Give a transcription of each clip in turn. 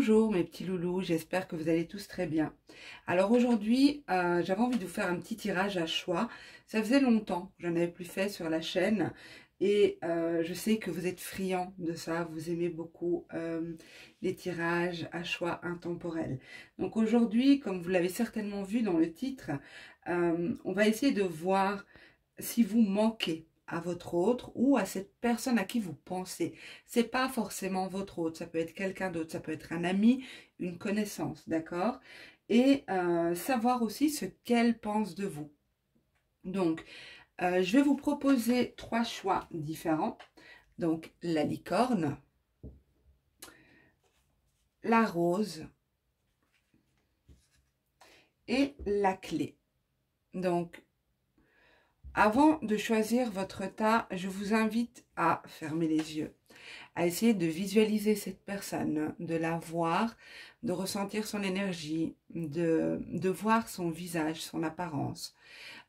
Bonjour mes petits loulous, j'espère que vous allez tous très bien. Alors aujourd'hui, j'avais envie de vous faire un petit tirage à choix. Ça faisait longtemps que je n'en avais plus fait sur la chaîne et je sais que vous êtes friands de ça, vous aimez beaucoup les tirages à choix intemporels. Donc aujourd'hui, comme vous l'avez certainement vu dans le titre, on va essayer de voir si vous manquez à votre autre ou à cette personne à qui vous pensez. C'est pas forcément votre autre, ça peut être quelqu'un d'autre, ça peut être un ami, une connaissance, d'accord? Et savoir aussi ce qu'elle pense de vous. Donc, je vais vous proposer 3 choix différents. Donc, la licorne, la rose et la clé. Donc, avant de choisir votre tas, je vous invite à fermer les yeux, à essayer de visualiser cette personne, de la voir, de ressentir son énergie, de voir son visage, son apparence,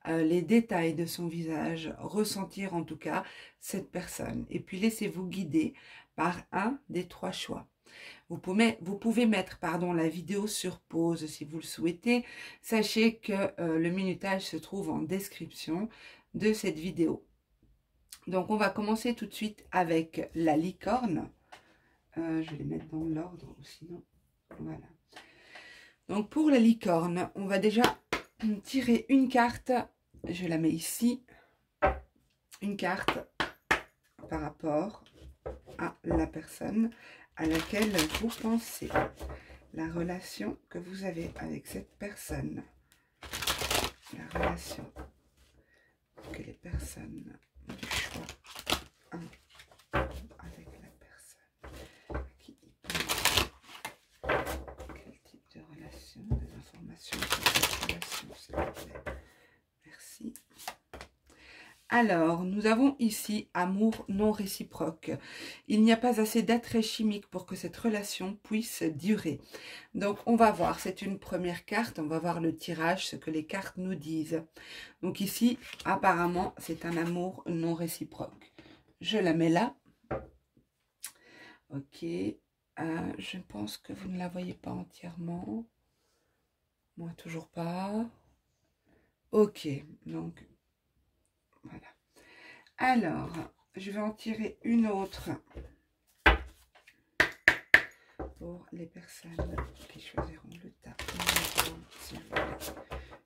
les détails de son visage, ressentir en tout cas cette personne. Et puis laissez-vous guider par un des 3 choix. Vous pouvez mettre la vidéo sur pause si vous le souhaitez. Sachez que le minutage se trouve en description de cette vidéo. Donc on va commencer tout de suite avec la licorne. Je vais les mettre dans l'ordre sinon. Voilà. Donc pour la licorne, on va déjà tirer une carte. Je la mets ici. Une carte par rapport à la personne à laquelle vous pensez, la relation que vous avez avec cette personne, la relation que les personnes du choix ont avec la personne qui y pense. Quel type de relation, des informations sur cette relation, s'il vous plaît. Merci. Alors, nous avons ici amour non réciproque. Il n'y a pas assez d'attrait chimique pour que cette relation puisse durer. Donc, on va voir, c'est une première carte, on va voir le tirage, ce que les cartes nous disent. Donc ici, apparemment, c'est un amour non réciproque. Je la mets là. Ok, je pense que vous ne la voyez pas entièrement. Moi, toujours pas. Ok, donc... Voilà. Alors, je vais en tirer une autre pour les personnes qui choisiront le tas.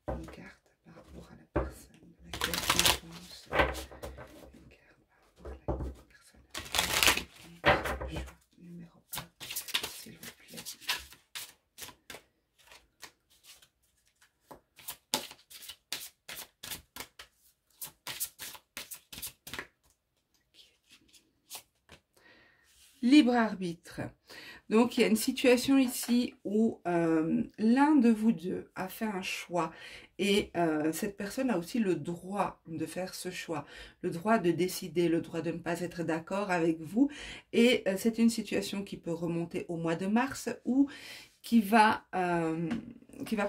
Une carte par rapport à la personne à laquelle on pense. Une carte par rapport à la personne à laquelle on pense. Choix numéro 1, s'il vous plaît. Libre arbitre. Donc, il y a une situation ici où l'un de vous deux a fait un choix et cette personne a aussi le droit de faire ce choix, le droit de décider, le droit de ne pas être d'accord avec vous. Et c'est une situation qui peut remonter au mois de mars ou qui va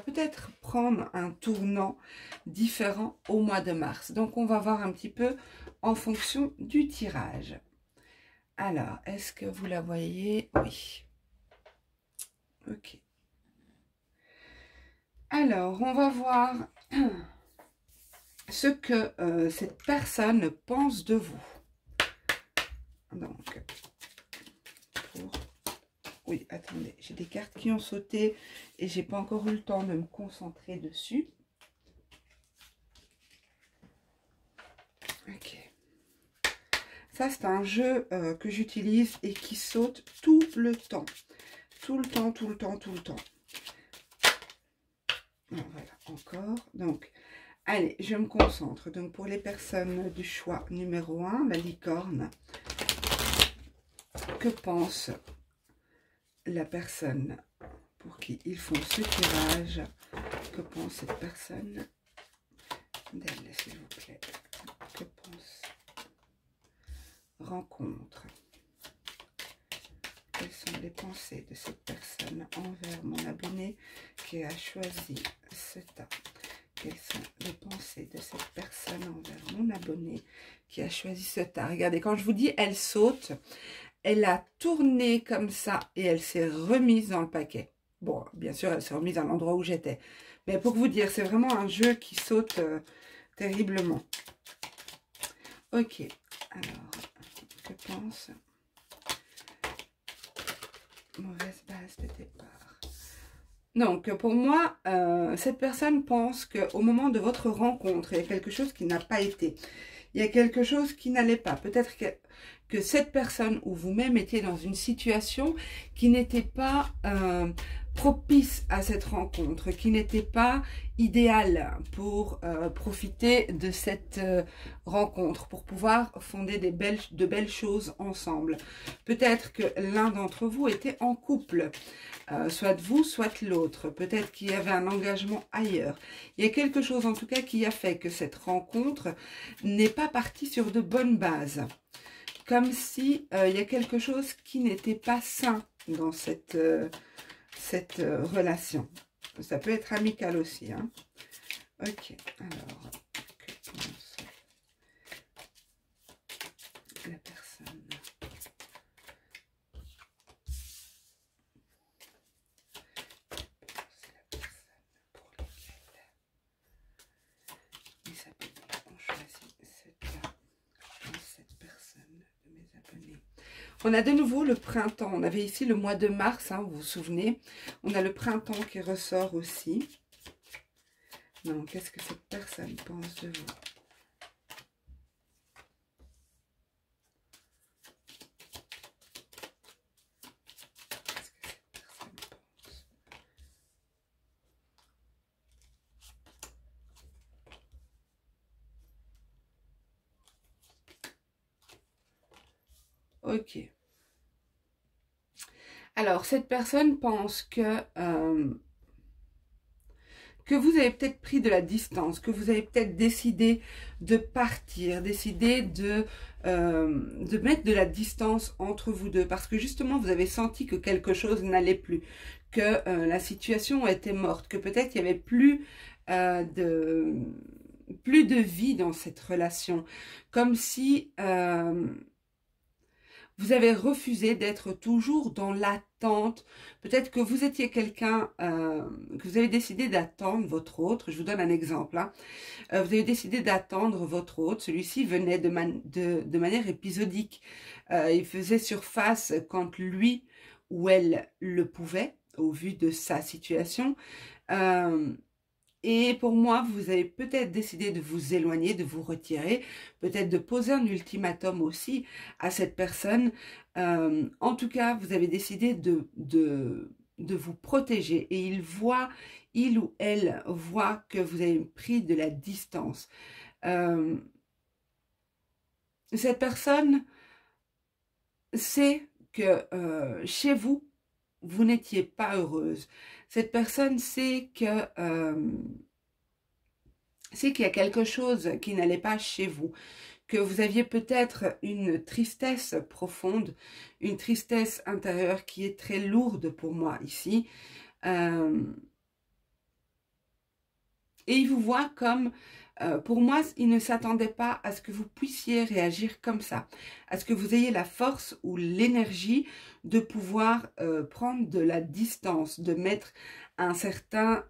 peut-être prendre un tournant différent au mois de mars. Donc, on va voir un petit peu en fonction du tirage. Alors, est-ce que vous la voyez? Oui. Ok. Alors, on va voir ce que cette personne pense de vous. Donc, oui, attendez, j'ai des cartes qui ont sauté et j'ai pas encore eu le temps de me concentrer dessus. Ok. Ça, c'est un jeu que j'utilise et qui saute tout le temps. Tout le temps, tout le temps, tout le temps. Voilà, encore. Donc, allez, je me concentre. Donc, pour les personnes du choix numéro 1, la licorne, que pense la personne pour qui ils font ce tirage? Que pense cette personne d'elle, s'il vous plaît? Que pense rencontre? Quelles sont les pensées de cette personne envers mon abonné qui a choisi ce tas? Quelles sont les pensées de cette personne envers mon abonné qui a choisi ce tas? Regardez, quand je vous dis elle saute, elle a tourné comme ça et elle s'est remise dans le paquet. Bon, bien sûr, elle s'est remise à l'endroit où j'étais. Mais pour vous dire, c'est vraiment un jeu qui saute terriblement. Ok, alors, je pense... Mauvaise base de départ. Donc, pour moi, cette personne pense qu'au moment de votre rencontre, il y a quelque chose qui n'a pas été. Il y a quelque chose qui n'allait pas. Peut-être que cette personne ou vous-même étiez dans une situation qui n'était pas propice à cette rencontre, qui n'était pas idéale pour profiter de cette rencontre, pour pouvoir fonder de belles choses ensemble. Peut-être que l'un d'entre vous était en couple, soit vous, soit l'autre. Peut-être qu'il y avait un engagement ailleurs. Il y a quelque chose en tout cas qui a fait que cette rencontre n'est pas partie sur de bonnes bases. Comme si il y a quelque chose qui n'était pas sain dans cette relation. Ça peut être amical aussi. Hein. Ok, alors, que pense la personne? On a de nouveau le printemps. On avait ici le mois de mars, hein, vous vous souvenez. On a le printemps qui ressort aussi. Non, qu'est-ce que cette personne pense de vous? Qu'est-ce que cette personne pense? Ok. Alors, cette personne pense que vous avez peut-être pris de la distance, que vous avez peut-être décidé de partir, décidé de mettre de la distance entre vous deux, parce que justement, vous avez senti que quelque chose n'allait plus, que la situation était morte, que peut-être il n'y avait plus de vie dans cette relation, comme si... vous avez refusé d'être toujours dans l'attente. Peut-être que vous étiez quelqu'un, que vous avez décidé d'attendre votre autre. Je vous donne un exemple. Hein. Vous avez décidé d'attendre votre autre. Celui-ci venait de manière épisodique. Il faisait surface quand lui ou elle le pouvait, au vu de sa situation. Et pour moi, vous avez peut-être décidé de vous éloigner, de vous retirer, peut-être de poser un ultimatum aussi à cette personne. En tout cas, vous avez décidé de vous protéger et il ou elle voit que vous avez pris de la distance. Cette personne sait que chez vous, vous n'étiez pas heureuse. Cette personne sait que qu'il y a quelque chose qui n'allait pas chez vous, que vous aviez peut-être une tristesse profonde, une tristesse intérieure qui est très lourde pour moi ici. Et il vous voit comme, pour moi, il ne s'attendait pas à ce que vous puissiez réagir comme ça, à ce que vous ayez la force ou l'énergie de pouvoir prendre de la distance, de mettre un certain...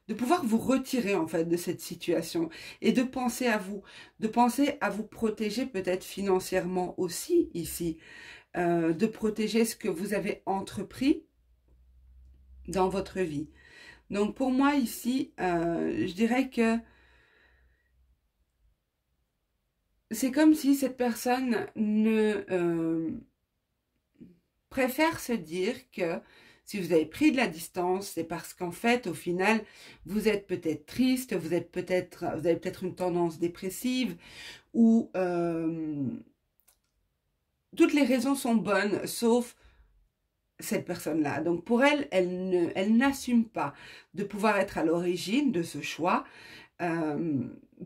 de pouvoir vous retirer en fait de cette situation et de penser à vous protéger peut-être financièrement aussi ici, de protéger ce que vous avez entrepris dans votre vie. Donc pour moi ici, je dirais que c'est comme si cette personne préfère se dire que si vous avez pris de la distance, c'est parce qu'en fait, au final, vous êtes peut-être triste, vous avez peut-être une tendance dépressive, ou toutes les raisons sont bonnes, sauf cette personne-là. Donc pour elle, elle n'assume pas de pouvoir être à l'origine de ce choix.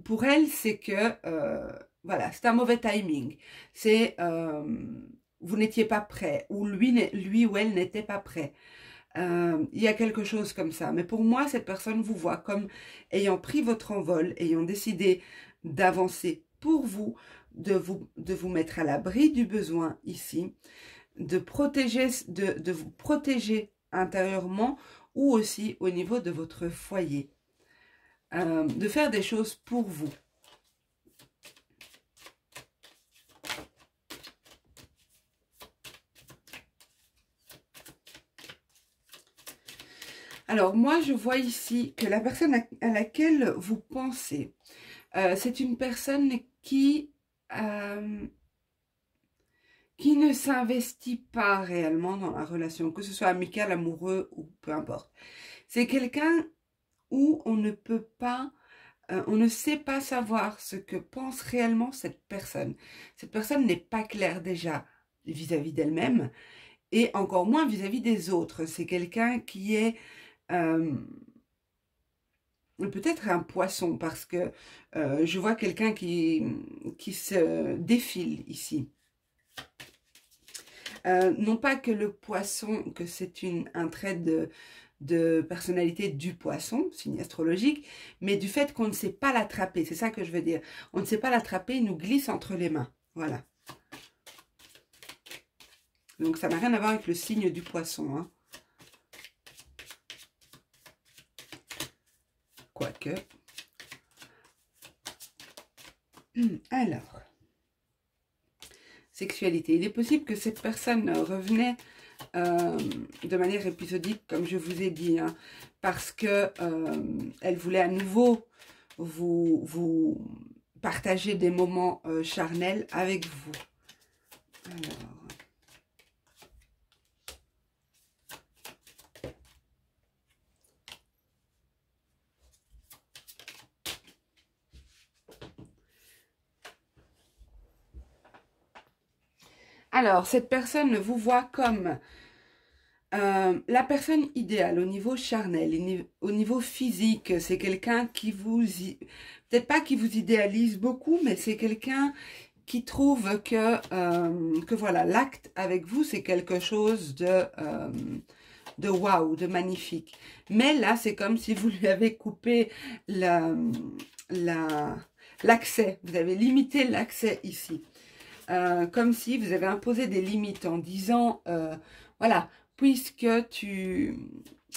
Pour elle, c'est que, voilà, c'est un mauvais timing. C'est... vous n'étiez pas prêt, ou lui ou elle n'était pas prêt. Il y a quelque chose comme ça. Mais pour moi, cette personne vous voit comme ayant pris votre envol, ayant décidé d'avancer pour vous, de vous mettre à l'abri du besoin ici, de vous protéger intérieurement ou aussi au niveau de votre foyer, de faire des choses pour vous. Alors, moi, je vois ici que la personne à laquelle vous pensez, c'est une personne qui ne s'investit pas réellement dans la relation, que ce soit amical, amoureux ou peu importe. C'est quelqu'un où on ne peut pas, on ne sait pas savoir ce que pense réellement cette personne. Cette personne n'est pas claire déjà vis-à-vis d'elle-même et encore moins vis-à-vis des autres. C'est quelqu'un qui est peut-être un poisson parce que je vois quelqu'un qui se défile ici. Non pas que le poisson, que c'est un trait de personnalité du poisson, signe astrologique, mais du fait qu'on ne sait pas l'attraper, c'est ça que je veux dire. On ne sait pas l'attraper, il nous glisse entre les mains, voilà. Donc ça n'a rien à voir avec le signe du poisson, hein. Quoique. Alors, sexualité. Il est possible que cette personne revenait de manière épisodique, comme je vous ai dit, hein, parce que elle voulait à nouveau vous partager des moments charnels avec vous. Alors, cette personne vous voit comme la personne idéale au niveau charnel, au niveau physique. C'est quelqu'un qui peut-être pas qui vous idéalise beaucoup, mais c'est quelqu'un qui trouve que voilà, l'acte avec vous, c'est quelque chose de waouh, de magnifique. Mais là, c'est comme si vous lui avez coupé l'accès. Vous avez limité l'accès ici. Comme si vous avez imposé des limites en disant, voilà, puisque tu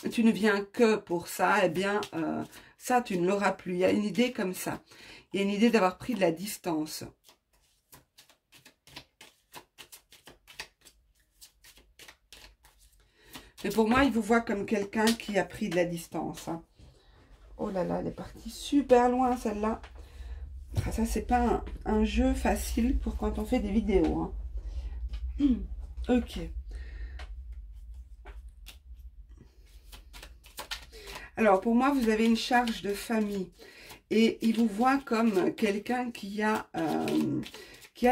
ne viens que pour ça, eh bien, ça, tu ne l'auras plus. Il y a une idée comme ça. Il y a une idée d'avoir pris de la distance. Mais pour moi, il vous voit comme quelqu'un qui a pris de la distance, hein. Oh là là, elle est partie super loin, celle-là. Ah, ça, c'est pas un jeu facile pour quand on fait des vidéos, hein. Ok. Alors, pour moi, vous avez une charge de famille. Et il vous voit comme quelqu'un qui a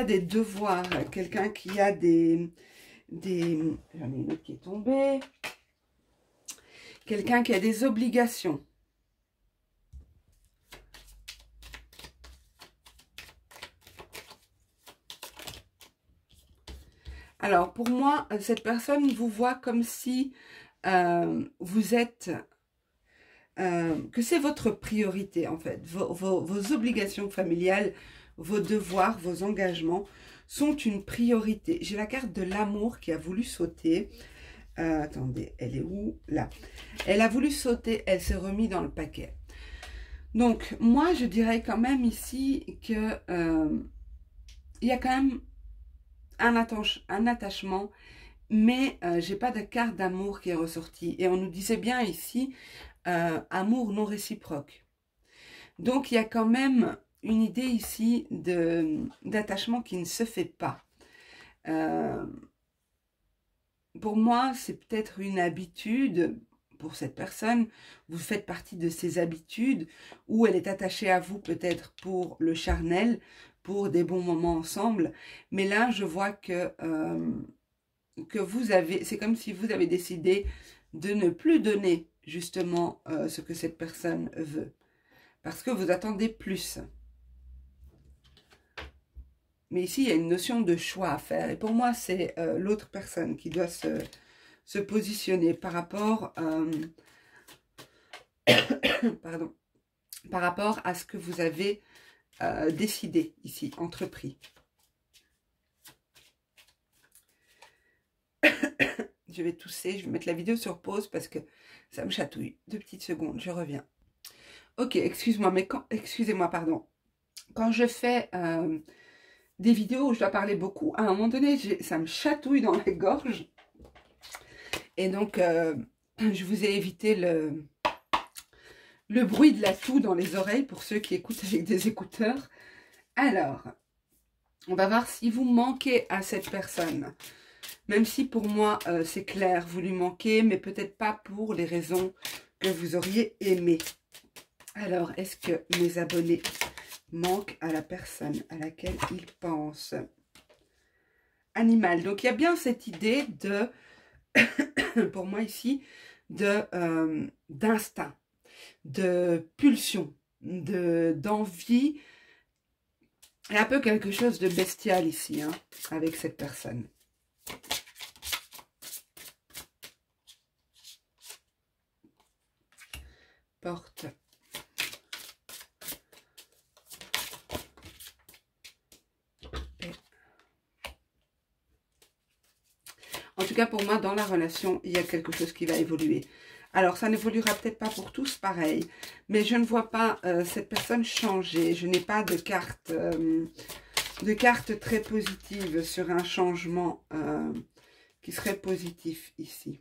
des devoirs, quelqu'un qui a des... J'en ai une autre qui est tombée. Quelqu'un qui a des obligations. Alors, pour moi, cette personne vous voit comme si vous êtes... que c'est votre priorité, en fait. Vos obligations familiales, vos devoirs, vos engagements sont une priorité. J'ai la carte de l'amour qui a voulu sauter. Attendez, elle est où? Là. Elle a voulu sauter, elle s'est remise dans le paquet. Donc, moi, je dirais quand même ici que il y a quand même un attachement, mais j'ai pas de carte d'amour qui est ressortie. Et on nous disait bien ici, amour non réciproque. Donc, il y a quand même une idée ici d'attachement qui ne se fait pas. Pour moi, c'est peut-être une habitude pour cette personne. Vous faites partie de ces habitudes où elle est attachée à vous peut-être pour le charnel, pour des bons moments ensemble. Mais là, je vois que vous avez, c'est comme si vous avez décidé de ne plus donner justement ce que cette personne veut. Parce que vous attendez plus. Mais ici, il y a une notion de choix à faire. Et pour moi, c'est l'autre personne qui doit se positionner par rapport, pardon, par rapport à ce que vous avez décidé ici, entrepris. je vais tousser, je vais mettre la vidéo sur pause parce que ça me chatouille. 2 petites secondes, je reviens. Ok, excuse-moi, mais excusez-moi, pardon. Quand je fais des vidéos où je dois parler beaucoup, à un moment donné, ça me chatouille dans la gorge. Et donc, je vous ai évité le bruit de la toux dans les oreilles pour ceux qui écoutent avec des écouteurs. Alors, on va voir si vous manquez à cette personne. Même si pour moi, c'est clair, vous lui manquez, mais peut-être pas pour les raisons que vous auriez aimé. Alors, est-ce que mes abonnés manquent à la personne à laquelle ils pensent? Animal. Donc, il y a bien cette idée de, pour moi ici, d'instinct, de pulsion, d'envie. Il y a un peu quelque chose de bestial ici, hein, avec cette personne. Porte. En tout cas, pour moi, dans la relation, il y a quelque chose qui va évoluer. Alors, ça n'évoluera peut-être pas pour tous pareil, mais je ne vois pas cette personne changer. Je n'ai pas de carte très positive sur un changement qui serait positif ici.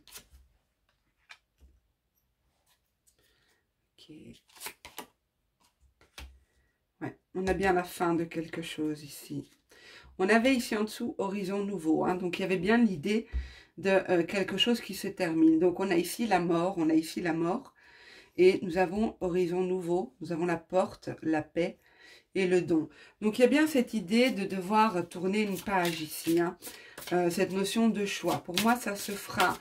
Ok. Ouais, on a bien la fin de quelque chose ici. On avait ici en dessous horizon nouveau, hein, donc il y avait bien l'idée de quelque chose qui se termine. Donc on a ici la mort, on a ici la mort, et nous avons horizon nouveau, nous avons la porte, la paix et le don. Donc il y a bien cette idée de devoir tourner une page ici, hein, cette notion de choix. Pour moi, ça se fera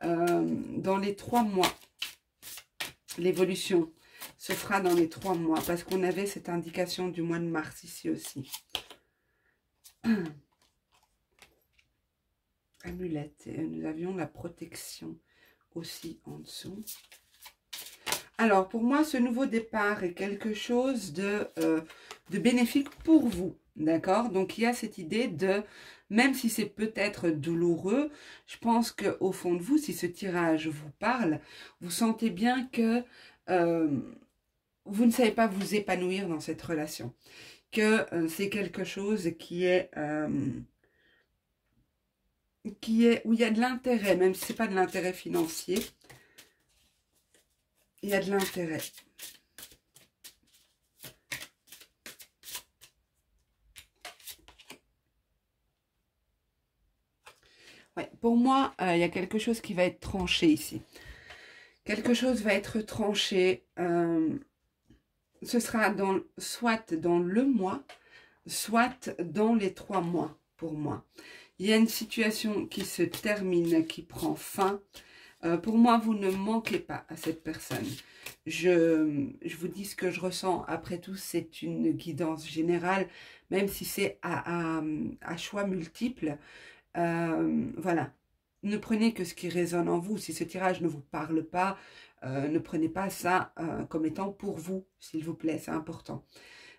dans les 3 mois. L'évolution se fera dans les 3 mois, parce qu'on avait cette indication du mois de mars ici aussi. Amulette, et nous avions la protection aussi en dessous. Alors, pour moi, ce nouveau départ est quelque chose de bénéfique pour vous, d'accord? Donc, il y a cette idée de, même si c'est peut-être douloureux, je pense qu'au fond de vous, si ce tirage vous parle, vous sentez bien que vous ne savez pas vous épanouir dans cette relation, que c'est quelque chose qui est où il y a de l'intérêt, même si ce n'est pas de l'intérêt financier, il y a de l'intérêt. Ouais, pour moi, il y a quelque chose qui va être tranché ici. Quelque chose va être tranché. Ce sera soit dans le mois, soit dans les 3 mois, pour moi. Il y a une situation qui se termine, qui prend fin. Pour moi, vous ne manquez pas à cette personne. Je vous dis ce que je ressens. Après tout, c'est une guidance générale, même si c'est à choix multiples. Voilà. Ne prenez que ce qui résonne en vous. Si ce tirage ne vous parle pas, ne prenez pas ça comme étant pour vous, s'il vous plaît. C'est important.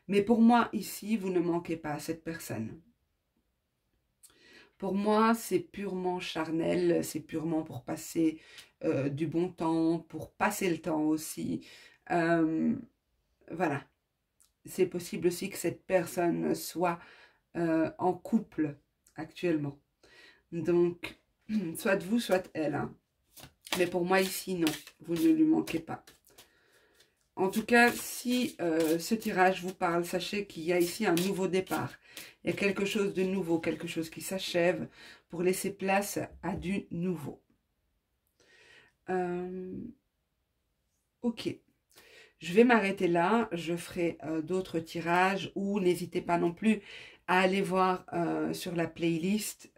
Mais pour moi, ici, vous ne manquez pas à cette personne. Pour moi, c'est purement charnel, c'est purement pour passer du bon temps, pour passer le temps aussi. Voilà. C'est possible aussi que cette personne soit en couple actuellement. Donc, soit vous, soit elle. Hein. Mais pour moi, ici, non. Vous ne lui manquez pas. En tout cas, si ce tirage vous parle, sachez qu'il y a ici un nouveau départ. Il y a quelque chose de nouveau, quelque chose qui s'achève pour laisser place à du nouveau. Ok. Je vais m'arrêter là. Je ferai d'autres tirages ou n'hésitez pas non plus à aller voir sur la playlist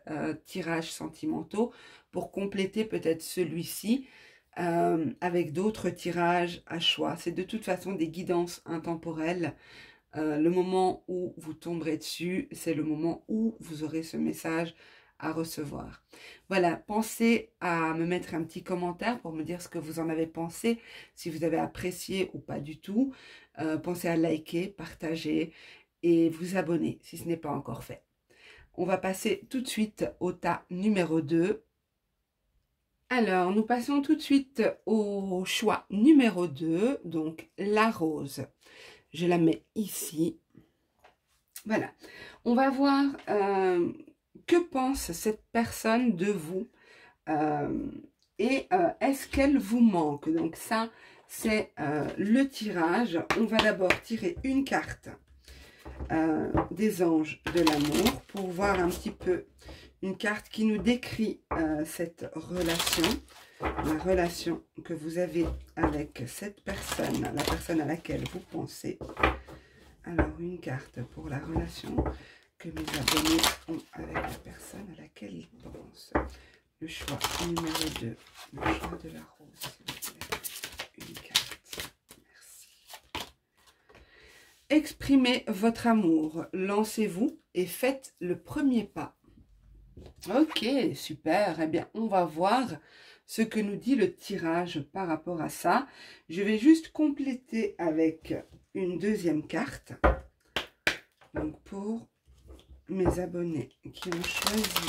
tirages sentimentaux pour compléter peut-être celui-ci. Avec d'autres tirages à choix. C'est de toute façon des guidances intemporelles. Le moment où vous tomberez dessus, c'est le moment où vous aurez ce message à recevoir. Voilà, pensez à me mettre un petit commentaire pour me dire ce que vous en avez pensé, si vous avez apprécié ou pas du tout. Pensez à liker, partager et vous abonner si ce n'est pas encore fait. On va passer tout de suite au tas numéro 2. Alors, nous passons tout de suite au choix numéro 2, donc la rose. Je la mets ici. Voilà. On va voir que pense cette personne de vous et est-ce qu'elle vous manque. Donc ça, c'est le tirage. On va d'abord tirer une carte des anges de l'amour pour voir un petit peu une carte qui nous décrit cette relation, la relation que vous avez avec cette personne, la personne à laquelle vous pensez. Alors, une carte pour la relation que mes abonnés ont avec la personne à laquelle ils pensent. Le choix numéro 2, le choix de la rose, s'il vous plaît. Une carte. Merci. Exprimez votre amour. Lancez-vous et faites le premier pas. Ok, super. Eh bien, on va voir ce que nous dit le tirage par rapport à ça. Je vais juste compléter avec une deuxième carte. Donc, pour mes abonnés qui ont choisi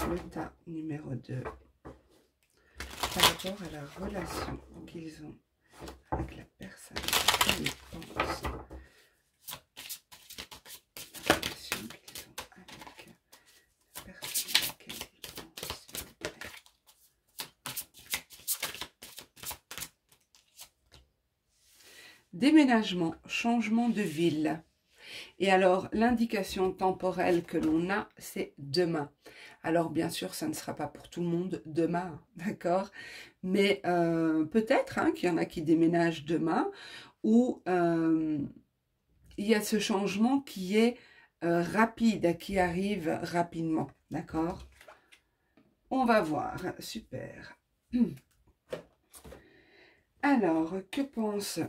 le tas numéro 2 par rapport à la relation qu'ils ont avec la personne qui pense. La relation qu'ils ont avec la personne à laquelle ils pensent. Déménagement, changement de ville. Et alors, l'indication temporelle que l'on a, c'est demain. Alors, bien sûr, ça ne sera pas pour tout le monde demain, d'accord? Mais peut-être qu'il y en a qui déménagent demain, ou il y a ce changement qui est rapide, qui arrive rapidement, d'accord? On va voir, super. Alors, que pense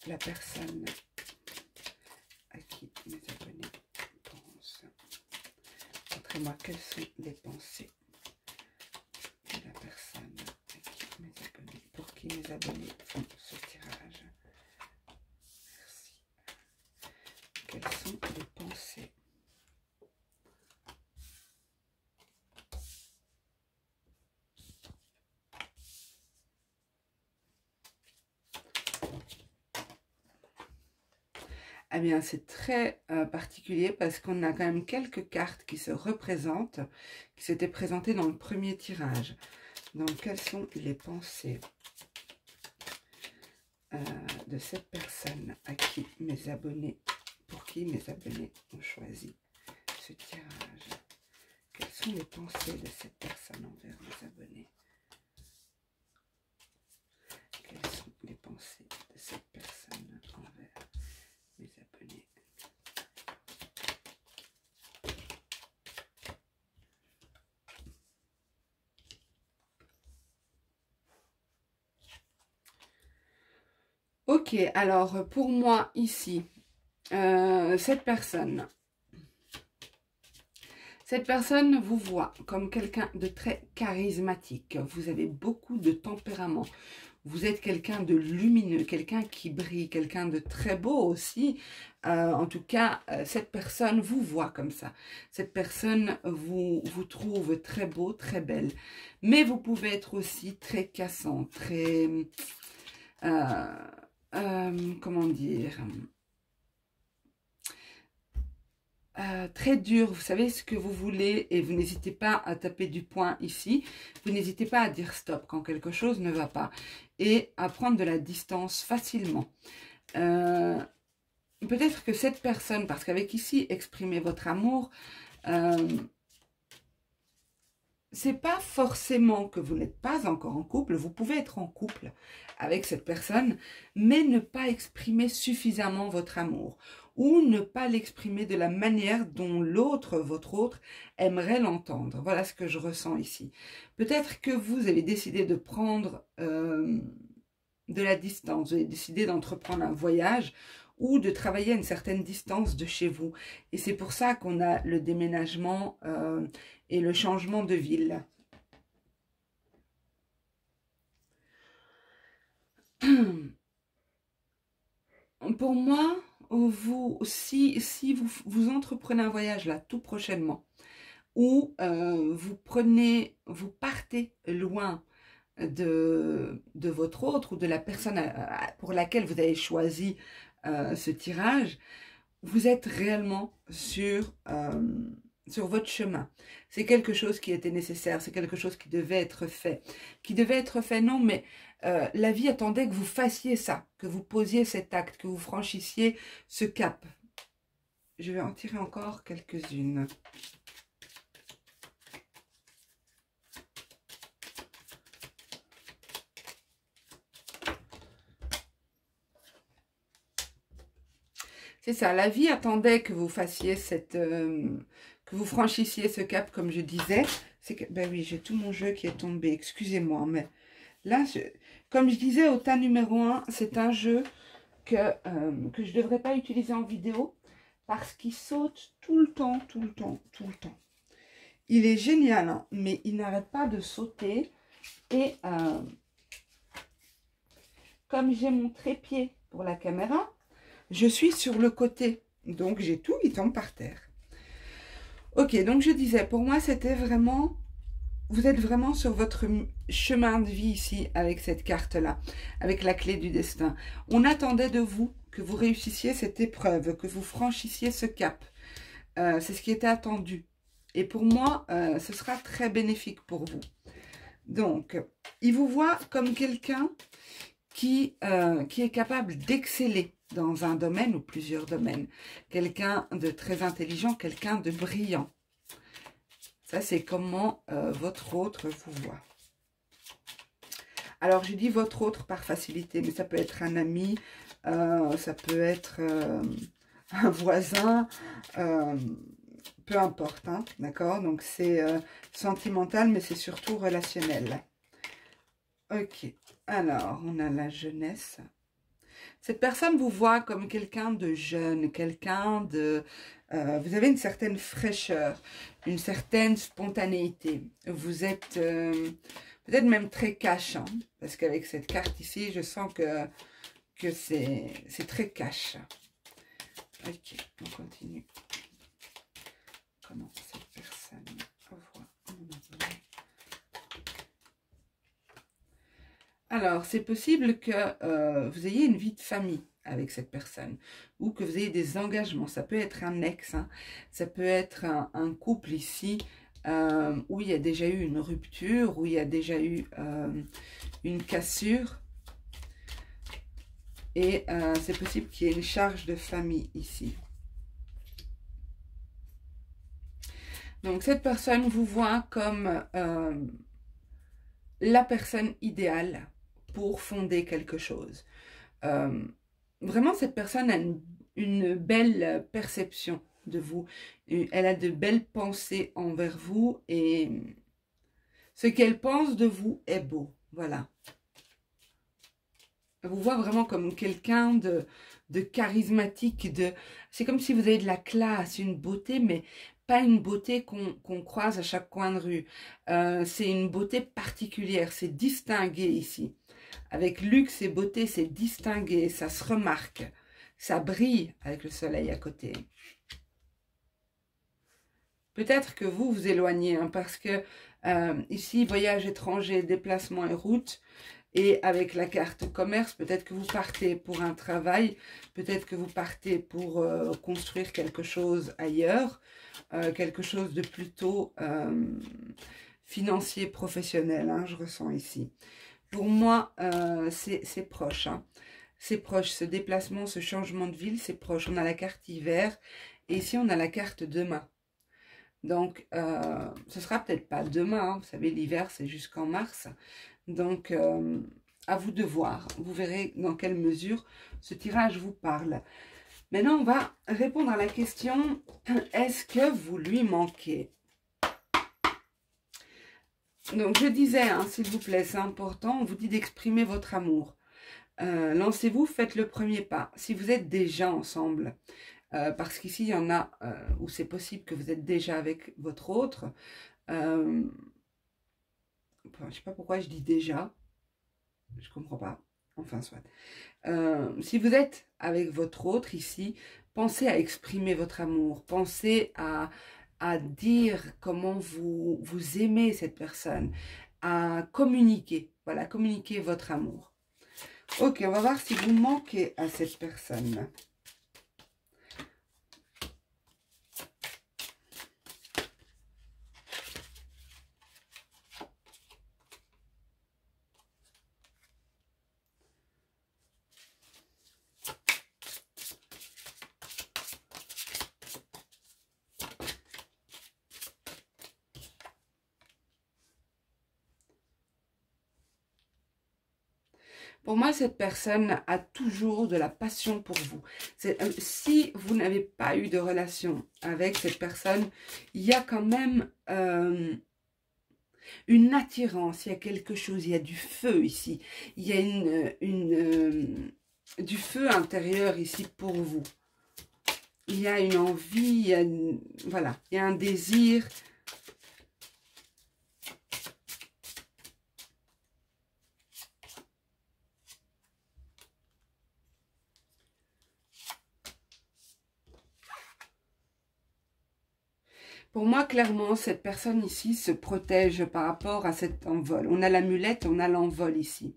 la personne à qui mes abonnés pensent? Montrez-moi quelles sont les pensées de la personne à qui mes abonnés, pour qui mes abonnés font ce tirage. Merci. Quelles sont les pensées? Eh bien, c'est très particulier parce qu'on a quand même quelques cartes qui se représentent, qui s'étaient présentées dans le premier tirage. Donc, quelles sont les pensées de cette personne à qui mes abonnés, pour qui mes abonnés ont choisi ce tirage? Quelles sont les pensées de cette personne envers mes abonnés? Quelles sont les pensées de cette personne envers mes abonnés? Ok, alors pour moi ici, cette personne vous voit comme quelqu'un de très charismatique. Vous avez beaucoup de tempérament. Vous êtes quelqu'un de lumineux, quelqu'un qui brille, quelqu'un de très beau aussi. En tout cas, cette personne vous voit comme ça. Cette personne vous trouve très beau, très belle. Mais vous pouvez être aussi très cassant, très... comment dire, très dur, vous savez ce que vous voulez et vous n'hésitez pas à taper du poing ici, vous n'hésitez pas à dire stop quand quelque chose ne va pas et à prendre de la distance facilement. Peut-être que cette personne, parce qu'avec ici, exprimer votre amour, c'est pas forcément que vous n'êtes pas encore en couple, vous pouvez être en couple avec cette personne, mais ne pas exprimer suffisamment votre amour ou ne pas l'exprimer de la manière dont l'autre, votre autre, aimerait l'entendre. Voilà ce que je ressens ici. Peut-être que vous avez décidé de prendre de la distance, vous avez décidé d'entreprendre un voyage ou de travailler à une certaine distance de chez vous. Et c'est pour ça qu'on a le déménagement et le changement de ville. Pour moi, si vous entreprenez un voyage là tout prochainement, ou vous partez loin de votre autre ou de la personne pour laquelle vous avez choisi ce tirage, vous êtes réellement sur votre chemin. C'est quelque chose qui était nécessaire, c'est quelque chose qui devait être fait. Qui devait être fait, non, mais la vie attendait que vous fassiez ça, que vous posiez cet acte, que vous franchissiez ce cap. Je vais en tirer encore quelques-unes. C'est ça, la vie attendait que vous fassiez que vous franchissiez ce cap, comme je disais. C'est que, ben oui, j'ai tout mon jeu qui est tombé, excusez-moi, mais là, comme je disais au tas numéro 1, c'est un jeu que je ne devrais pas utiliser en vidéo parce qu'il saute tout le temps, tout le temps, tout le temps. Il est génial, hein, mais il n'arrête pas de sauter. Et comme j'ai mon trépied pour la caméra, je suis sur le côté. Donc, j'ai tout qui tombe par terre. Ok, donc je disais, pour moi, c'était vraiment... Vous êtes vraiment sur votre chemin de vie ici, avec cette carte-là, avec la clé du destin. On attendait de vous que vous réussissiez cette épreuve, que vous franchissiez ce cap. C'est ce qui était attendu. Et pour moi, ce sera très bénéfique pour vous. Donc, il vous voit comme quelqu'un qui est capable d'exceller dans un domaine ou plusieurs domaines. Quelqu'un de très intelligent, quelqu'un de brillant. Ça, c'est comment votre autre vous voit. Alors, je dis votre autre par facilité, mais ça peut être un ami, ça peut être un voisin, peu importe, hein, d'accord? Donc, c'est sentimental, mais c'est surtout relationnel. Ok, alors, on a la jeunesse. Cette personne vous voit comme quelqu'un de jeune, quelqu'un de... vous avez une certaine fraîcheur, une certaine spontanéité. Vous êtes peut-être même très cash, hein, parce qu'avec cette carte ici, je sens que c'est très cash. Ok, on continue. Comment cette personne voit mon abonné? Alors, c'est possible que vous ayez une vie de famille avec cette personne ou que vous ayez des engagements. Ça peut être un ex, hein, ça peut être un couple ici où il y a déjà eu une rupture, où il y a déjà eu une cassure. Et c'est possible qu'il y ait une charge de famille ici. Donc, cette personne vous voit comme la personne idéale pour fonder quelque chose. Vraiment, cette personne a une belle perception de vous. Elle a de belles pensées envers vous et ce qu'elle pense de vous est beau. Voilà. Elle vous voit vraiment comme quelqu'un de charismatique. C'est comme si vous avez de la classe, une beauté, mais pas une beauté qu'on croise à chaque coin de rue. C'est une beauté particulière, c'est distingué ici. Avec luxe et beauté, c'est distingué, ça se remarque. Ça brille avec le soleil à côté. Peut-être que vous vous éloignez, hein, parce que ici, voyage étranger, déplacement et route, et avec la carte commerce, peut-être que vous partez pour un travail, peut-être que vous partez pour construire quelque chose ailleurs, quelque chose de plutôt financier, professionnel, hein, je ressens ici. Pour moi, c'est proche. Hein. C'est proche, ce déplacement, ce changement de ville, c'est proche. On a la carte hiver et ici, on a la carte demain. Donc, ce sera peut-être pas demain. Hein. Vous savez, l'hiver, c'est jusqu'en mars. Donc, à vous de voir. Vous verrez dans quelle mesure ce tirage vous parle. Maintenant, on va répondre à la question, est-ce que vous lui manquez ? Donc, je disais, hein, s'il vous plaît, c'est important, on vous dit d'exprimer votre amour. Lancez-vous, faites le premier pas. Si vous êtes déjà ensemble, parce qu'ici, il y en a où c'est possible que vous êtes déjà avec votre autre. Je ne sais pas pourquoi je dis déjà. Je ne comprends pas. Enfin, soit. Si vous êtes avec votre autre ici, pensez à exprimer votre amour. Pensez à à dire comment vous aimez cette personne, à communiquer, voilà, communiquer votre amour. Ok, on va voir si vous manquez à cette personne. Pour moi, cette personne a toujours de la passion pour vous. Si vous n'avez pas eu de relation avec cette personne, il y a quand même une attirance, il y a quelque chose, il y a du feu ici. Il y a du feu intérieur ici pour vous. Il y a une envie, il y a voilà, il y a un désir. Pour moi, clairement, cette personne ici se protège par rapport à cet envol. On a l'amulette, on a l'envol ici.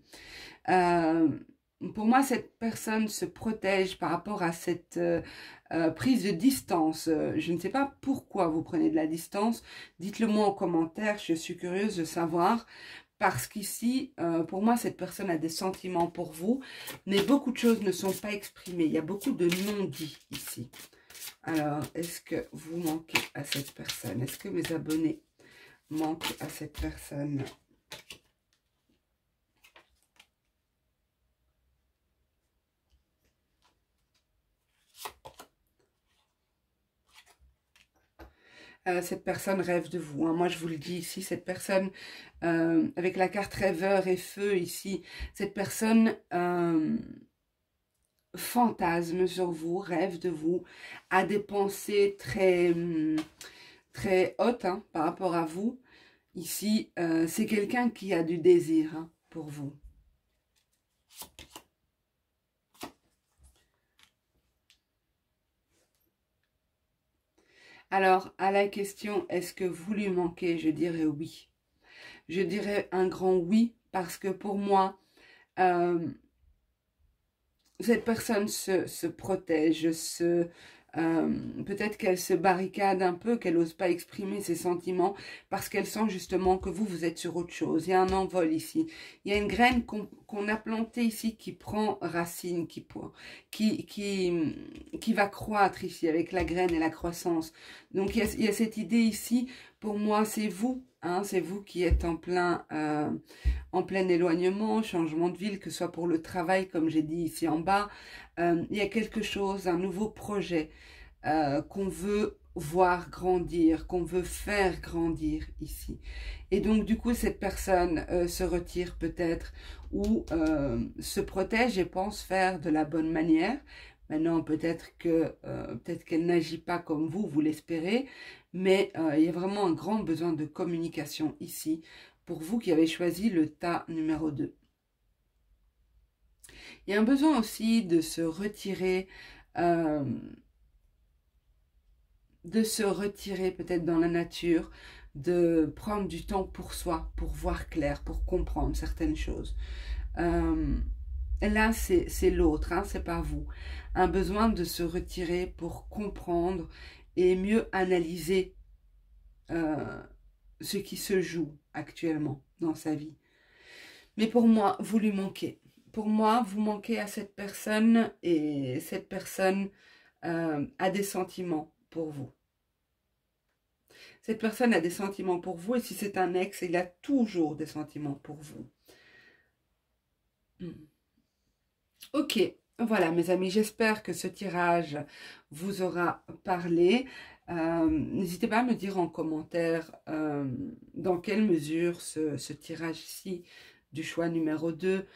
Pour moi, cette personne se protège par rapport à cette prise de distance. Je ne sais pas pourquoi vous prenez de la distance. Dites-le moi en commentaire, je suis curieuse de savoir. Parce qu'ici, pour moi, cette personne a des sentiments pour vous, mais beaucoup de choses ne sont pas exprimées. Il y a beaucoup de non-dits ici. Alors, est-ce que vous manquez à cette personne? Est-ce que mes abonnés manquent à cette personne? Cette personne rêve de vous. Hein. Moi, je vous le dis ici, cette personne, avec la carte rêveur et feu ici, cette personne fantasme sur vous, rêve de vous, a des pensées très, très hautes hein, par rapport à vous. Ici, c'est quelqu'un qui a du désir hein, pour vous. Alors, à la question, est-ce que vous lui manquez? Je dirais oui. Je dirais un grand oui, parce que pour moi, cette personne se protège, peut-être qu'elle se barricade un peu, qu'elle n'ose pas exprimer ses sentiments, parce qu'elle sent justement que vous êtes sur autre chose. Il y a un envol ici. Il y a une graine qu'on a plantée ici qui prend racine, qui va croître ici avec la graine et la croissance. Donc il y a cette idée ici, pour moi c'est vous. Hein, c'est vous qui êtes en plein éloignement, changement de ville, que ce soit pour le travail, comme j'ai dit ici en bas. Il y a quelque chose, un nouveau projet qu'on veut voir grandir, qu'on veut faire grandir ici. Et donc, du coup, cette personne se retire peut-être ou se protège et pense faire de la bonne manière. Maintenant, peut-être qu'elle n'agit pas comme vous l'espérez, mais il y a vraiment un grand besoin de communication ici pour vous qui avez choisi le tas numéro 2. Il y a un besoin aussi de se retirer peut-être dans la nature, de prendre du temps pour soi, pour voir clair, pour comprendre certaines choses. Là, c'est l'autre, hein, c'est pas vous. Un besoin de se retirer pour comprendre et mieux analyser ce qui se joue actuellement dans sa vie. Mais pour moi, vous lui manquez. Pour moi, vous manquez à cette personne et cette personne a des sentiments pour vous. Cette personne a des sentiments pour vous et si c'est un ex, il a toujours des sentiments pour vous. Ok, voilà mes amis, j'espère que ce tirage vous aura parlé. N'hésitez pas à me dire en commentaire dans quelle mesure ce tirage-ci du choix numéro 2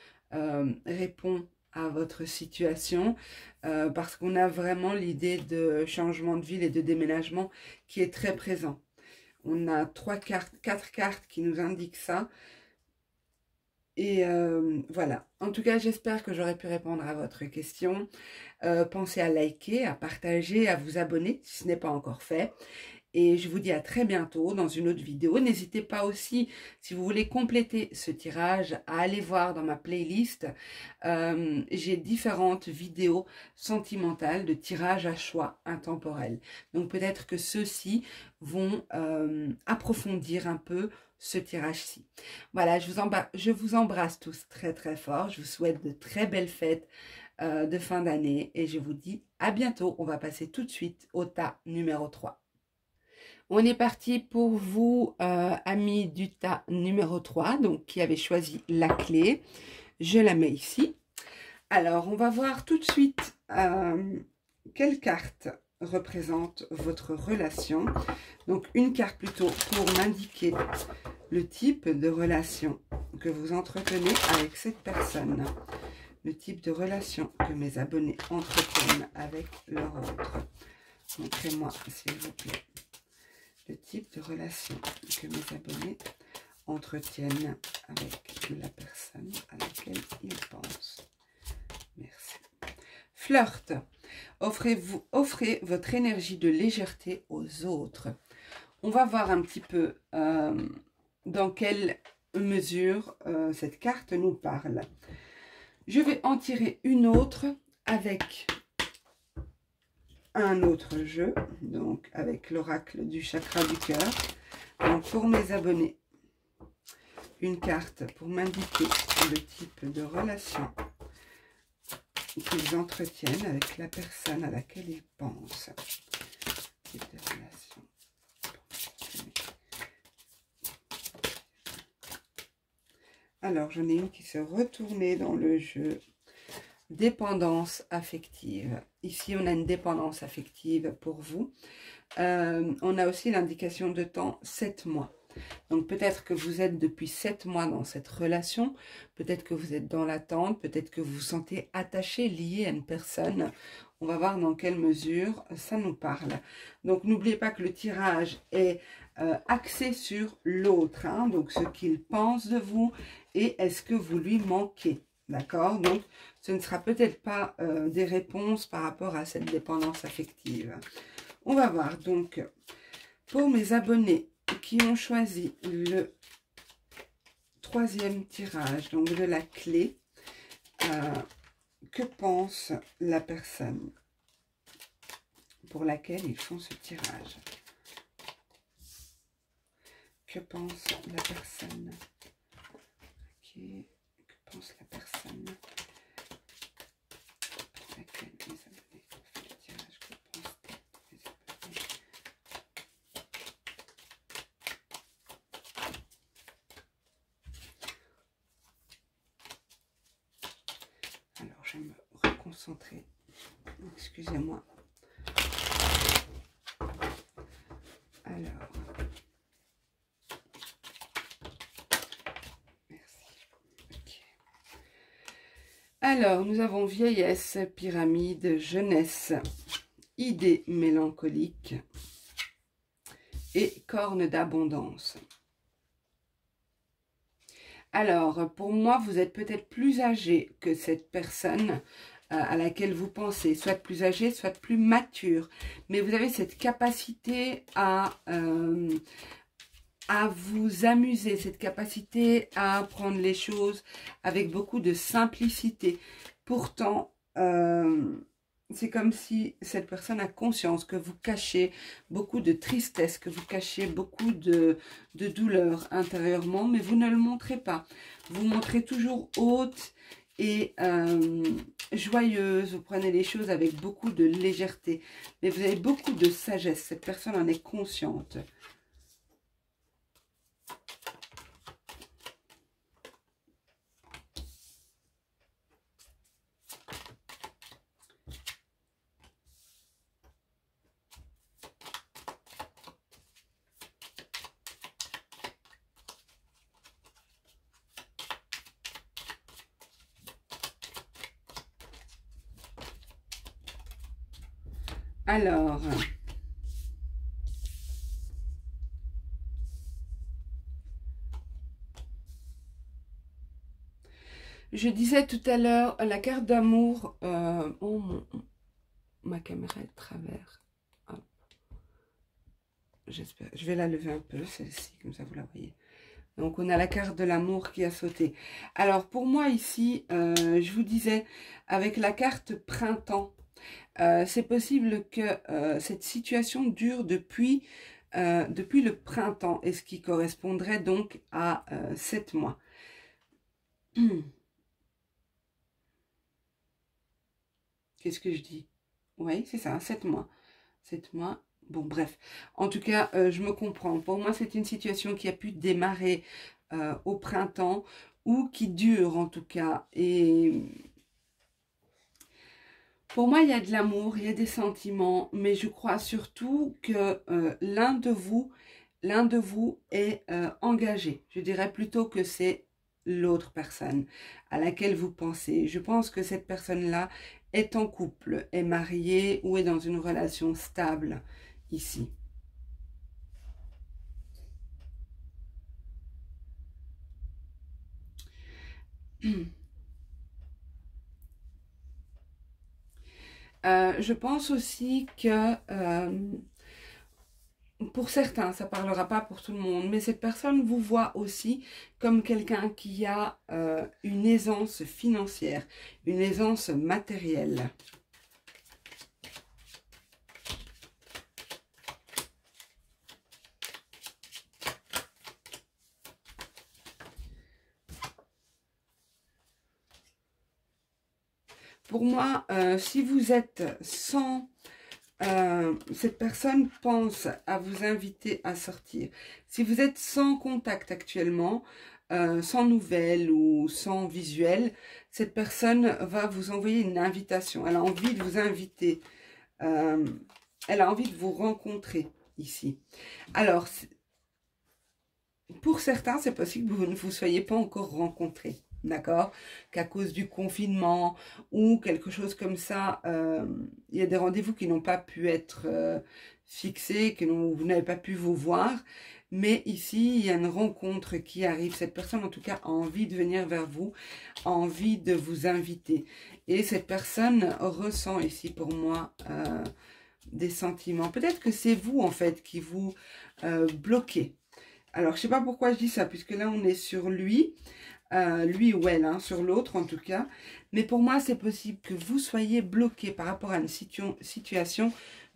répond à votre situation parce qu'on a vraiment l'idée de changement de ville et de déménagement qui est très présent. On a 4 cartes qui nous indiquent ça. Et voilà. En tout cas, j'espère que j'aurai pu répondre à votre question. Pensez à liker, à partager, à vous abonner si ce n'est pas encore fait. Et je vous dis à très bientôt dans une autre vidéo. N'hésitez pas aussi, si vous voulez compléter ce tirage, à aller voir dans ma playlist. J'ai différentes vidéos sentimentales de tirage à choix intemporel. Donc peut-être que ceux-ci vont approfondir un peu ce tirage-ci. Voilà, je vous embrasse tous très très fort. Je vous souhaite de très belles fêtes de fin d'année et je vous dis à bientôt. On va passer tout de suite au tas numéro 3. On est parti pour vous, amis du tas numéro 3, donc qui avait choisi la clé. Je la mets ici. Alors, on va voir tout de suite quelle carte représente votre relation. Donc, une carte plutôt pour m'indiquer le type de relation que vous entretenez avec cette personne. Le type de relation que mes abonnés entretiennent avec leur autre. Montrez-moi, s'il vous plaît, le type de relation que mes abonnés entretiennent avec la personne à laquelle ils pensent. Merci. Flirt. Offrez votre énergie de légèreté aux autres. On va voir un petit peu dans quelle mesure cette carte nous parle. Je vais en tirer une autre avec un autre jeu, donc avec l'oracle du chakra du cœur. Donc pour mes abonnés, une carte pour m'indiquer le type de relation qu'ils entretiennent avec la personne à laquelle ils pensent. Type de relation. Alors, j'en ai une qui se retournait dans le jeu. Dépendance affective. Ici, on a une dépendance affective pour vous. On a aussi l'indication de temps 7 mois. Donc, peut-être que vous êtes depuis 7 mois dans cette relation. Peut-être que vous êtes dans l'attente. Peut-être que vous vous sentez attaché, lié à une personne. On va voir dans quelle mesure ça nous parle. Donc, n'oubliez pas que le tirage est axé sur l'autre. Hein, donc, ce qu'il pense de vous et est-ce que vous lui manquez. D'accord? Donc, ce ne sera peut-être pas des réponses par rapport à cette dépendance affective. On va voir. Donc, pour mes abonnés qui ont choisi le 3e tirage, donc de la clé, que pense la personne pour laquelle ils font ce tirage? Que pense la personne? Ok. Que pense la personne pour laquelle les abonnés ont fait le tirage? Que pensent les abonnés? Alors, je vais me reconcentrer. Excusez-moi. Alors, merci. Ok. Alors, nous avons vieillesse, pyramide, jeunesse, idée mélancolique et corne d'abondance. Alors, pour moi, vous êtes peut-être plus âgé que cette personne à laquelle vous pensez, soit plus âgé, soit plus mature. Mais vous avez cette capacité à vous amuser, cette capacité à prendre les choses avec beaucoup de simplicité. Pourtant, c'est comme si cette personne a conscience que vous cachez beaucoup de tristesse, que vous cachez beaucoup de douleur intérieurement, mais vous ne le montrez pas. Vous montrez toujours haute et joyeuse, vous prenez les choses avec beaucoup de légèreté, mais vous avez beaucoup de sagesse, cette personne en est consciente. Alors, je disais tout à l'heure, la carte d'amour, ma caméra est de travers. Hop. j'espère. Je vais la lever un peu, celle-ci, comme ça vous la voyez. Donc, on a la carte de l'amour qui a sauté. Alors, pour moi, ici, je vous disais, avec la carte printemps, c'est possible que cette situation dure depuis le printemps, et ce qui correspondrait donc à 7 mois. Qu'est-ce que je dis? Oui, c'est ça, 7 mois. 7 mois. Bon, bref. En tout cas, je me comprends. Pour moi, c'est une situation qui a pu démarrer au printemps ou qui dure en tout cas. Et pour moi, il y a de l'amour, il y a des sentiments, mais je crois surtout que l'un de vous est engagé. Je dirais plutôt que c'est l'autre personne à laquelle vous pensez. Je pense que cette personne-là est en couple, est mariée ou est dans une relation stable ici. Je pense aussi que pour certains, ça ne parlera pas pour tout le monde, mais cette personne vous voit aussi comme quelqu'un qui a une aisance financière, une aisance matérielle. Pour moi, si vous êtes sans... cette personne pense à vous inviter à sortir. Si vous êtes sans contact actuellement, sans nouvelles ou sans visuel, cette personne va vous envoyer une invitation. Elle a envie de vous inviter. Elle a envie de vous rencontrer ici. Alors, pour certains, c'est possible que vous ne vous soyez pas encore rencontrés. D'accord? Qu'à cause du confinement ou quelque chose comme ça, il y a des rendez-vous qui n'ont pas pu être fixés, que vous n'avez pas pu vous voir. Mais ici, il y a une rencontre qui arrive. Cette personne, en tout cas, a envie de venir vers vous, a envie de vous inviter. Et cette personne ressent ici, pour moi, des sentiments. Peut-être que c'est vous, en fait, qui vous bloquez. Alors, je ne sais pas pourquoi je dis ça, puisque là, on est sur lui. Lui ou elle, hein, sur l'autre en tout cas. Mais pour moi, c'est possible que vous soyez bloqué par rapport à une situation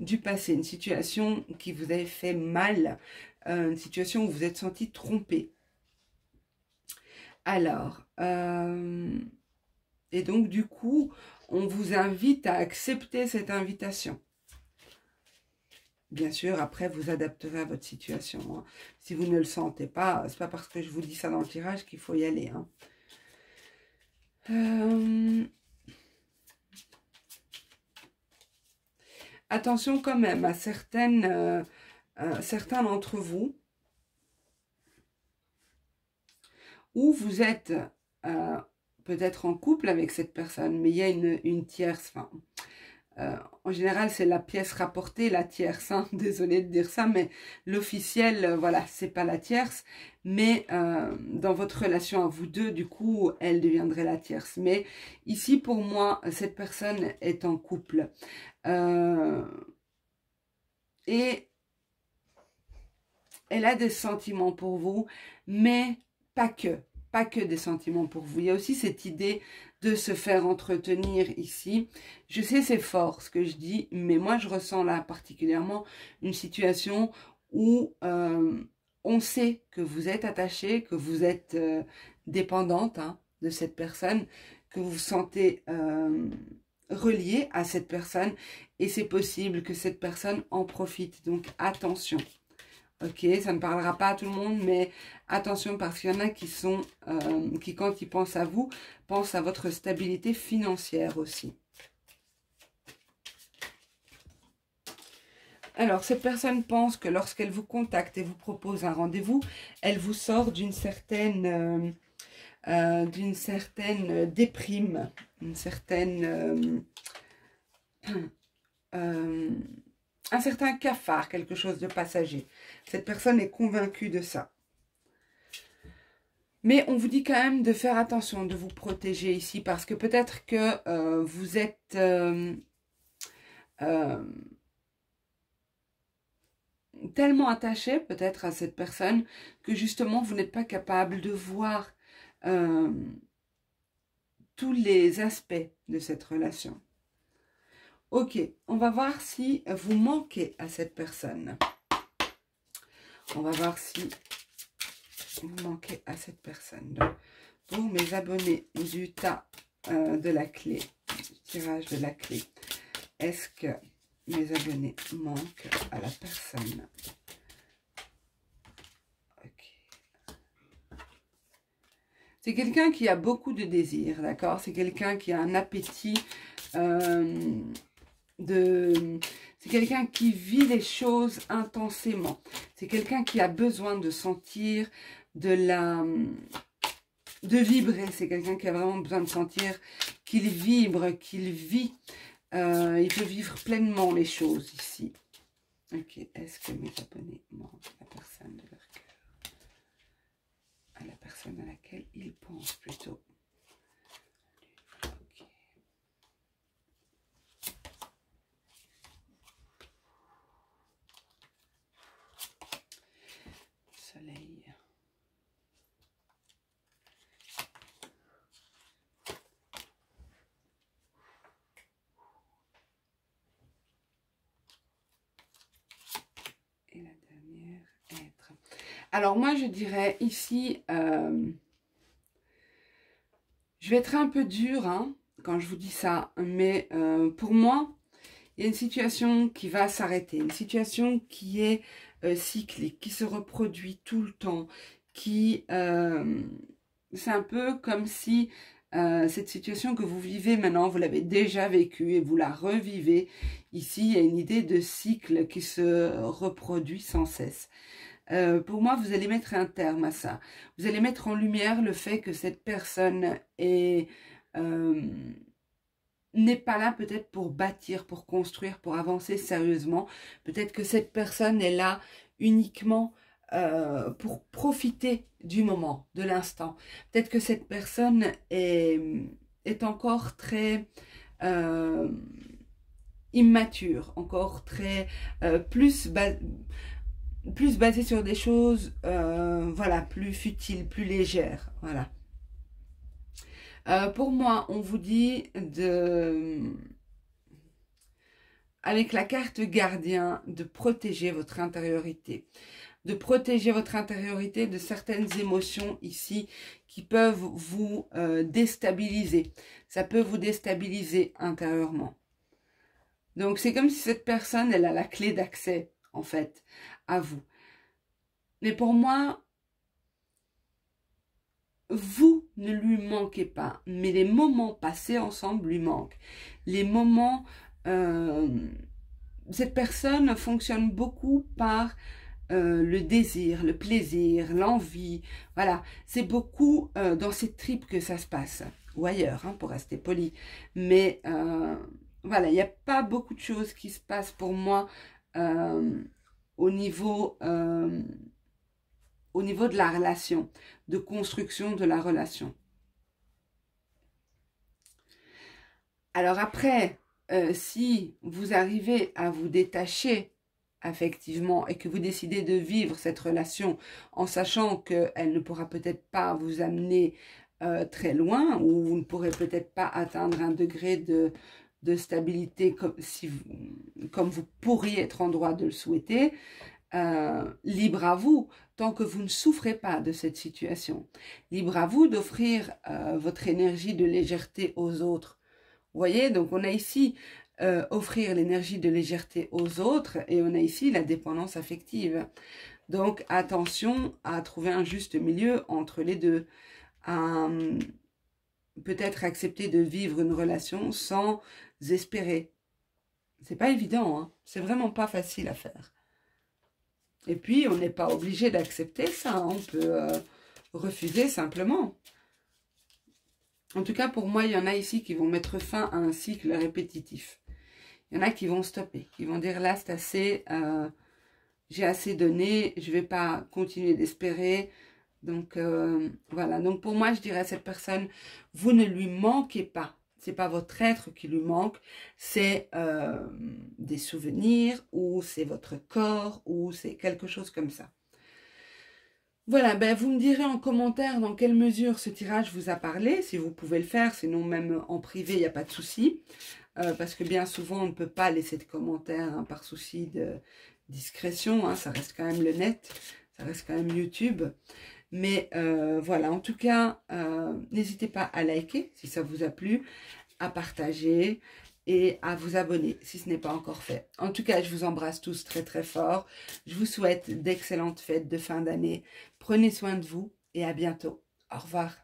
du passé, une situation qui vous avait fait mal, une situation où vous êtes senti trompé. Alors, et donc du coup, on vous invite à accepter cette invitation. Bien sûr, après, vous adapterez à votre situation. Hein. Si vous ne le sentez pas, c'est pas parce que je vous dis ça dans le tirage qu'il faut y aller. Hein. Attention quand même à certains d'entre vous où vous êtes peut-être en couple avec cette personne, mais il y a une tierce. Enfin, en général, c'est la pièce rapportée, la tierce. Hein, désolée de dire ça, mais l'officiel, voilà, c'est pas la tierce. Mais dans votre relation à vous deux, du coup, elle deviendrait la tierce. Mais ici, pour moi, cette personne est en couple. Et elle a des sentiments pour vous, mais pas que des sentiments pour vous. Il y a aussi cette idée de se faire entretenir ici. Je sais, c'est fort ce que je dis, mais moi, je ressens là particulièrement une situation où on sait que vous êtes attaché, que vous êtes dépendante hein, de cette personne, que vous vous sentez relié à cette personne, et c'est possible que cette personne en profite. Donc, attention. Ok, ça ne parlera pas à tout le monde, mais attention parce qu'il y en a qui sont, qui quand ils pensent à vous, pensent à votre stabilité financière aussi. Alors, cette personne pense que lorsqu'elle vous contacte et vous propose un rendez-vous, elle vous sort d'une certaine déprime, une certaine... un certain cafard, quelque chose de passager. Cette personne est convaincue de ça. Mais on vous dit quand même de faire attention, de vous protéger ici, parce que peut-être que vous êtes... tellement attaché peut-être à cette personne que justement vous n'êtes pas capable de voir tous les aspects de cette relation. Ok, on va voir si vous manquez à cette personne. On va voir si vous manquez à cette personne. Donc, pour mes abonnés du tas de la clé, du tirage de la clé, est-ce que mes abonnés manquent à la personne? Ok. C'est quelqu'un qui a beaucoup de désirs, d'accord? C'est quelqu'un qui a un appétit c'est quelqu'un qui vit les choses intensément. C'est quelqu'un qui a besoin de sentir de vibrer. C'est quelqu'un qui a vraiment besoin de sentir qu'il vibre, qu'il vit. Il peut vivre pleinement les choses ici. Ok, est-ce que mes abonnés manquent à la personne de leur cœur? À la personne à laquelle ils pensent plutôt. Ok. Soleil. Et la dernière, être. Alors moi je dirais ici, je vais être un peu dure hein, quand je vous dis ça, mais pour moi, il y a une situation qui va s'arrêter, une situation qui est cyclique, qui se reproduit tout le temps, qui c'est un peu comme si cette situation que vous vivez maintenant, vous l'avez déjà vécue et vous la revivez. Ici, il y a une idée de cycle qui se reproduit sans cesse. Pour moi, vous allez mettre un terme à ça. Vous allez mettre en lumière le fait que cette personne est... n'est pas là peut-être pour bâtir, pour construire, pour avancer sérieusement. Peut-être que cette personne est là uniquement pour profiter du moment, de l'instant. Peut-être que cette personne est encore très immature, encore très plus basée sur des choses voilà, plus futiles, plus légères. Voilà. Pour moi, on vous dit avec la carte gardien, de protéger votre intériorité. De protéger votre intériorité de certaines émotions ici qui peuvent vous déstabiliser. Ça peut vous déstabiliser intérieurement. Donc, c'est comme si cette personne, elle a la clé d'accès, en fait, à vous. Mais pour moi, vous ne lui manquez pas, mais les moments passés ensemble lui manquent. Les moments... cette personne fonctionne beaucoup par le désir, le plaisir, l'envie. Voilà, c'est beaucoup dans ses tripes que ça se passe. Ou ailleurs, hein, pour rester poli. Mais voilà, il n'y a pas beaucoup de choses qui se passent pour moi au niveau de la relation, de construction de la relation. Alors après, si vous arrivez à vous détacher affectivement et que vous décidez de vivre cette relation en sachant qu'elle ne pourra peut-être pas vous amener très loin, ou vous ne pourrez peut-être pas atteindre un degré de stabilité comme vous pourriez être en droit de le souhaiter, libre à vous, tant que vous ne souffrez pas de cette situation. Libre à vous d'offrir votre énergie de légèreté aux autres. Vous voyez, donc on a ici offrir l'énergie de légèreté aux autres et on a ici la dépendance affective. Donc attention à trouver un juste milieu entre les deux. Peut-être accepter de vivre une relation sans espérer. C'est pas évident, hein. C'est vraiment pas facile à faire. Et puis, on n'est pas obligé d'accepter ça. Hein. On peut refuser simplement. En tout cas, pour moi, il y en a ici qui vont mettre fin à un cycle répétitif. Il y en a qui vont stopper, qui vont dire là, c'est assez, j'ai assez donné, je ne vais pas continuer d'espérer. Donc, voilà. Donc, pour moi, je dirais à cette personne, vous ne lui manquez pas. c'est pas votre être qui lui manque, c'est des souvenirs, ou c'est votre corps, ou c'est quelque chose comme ça. Voilà, ben vous me direz en commentaire dans quelle mesure ce tirage vous a parlé, si vous pouvez le faire, sinon même en privé, il n'y a pas de souci. Parce que bien souvent, on ne peut pas laisser de commentaires hein, par souci de discrétion, hein, ça reste quand même le net, ça reste quand même YouTube. Mais voilà, en tout cas, n'hésitez pas à liker si ça vous a plu, à partager et à vous abonner si ce n'est pas encore fait. En tout cas, je vous embrasse tous très très fort. Je vous souhaite d'excellentes fêtes de fin d'année. Prenez soin de vous et à bientôt. Au revoir.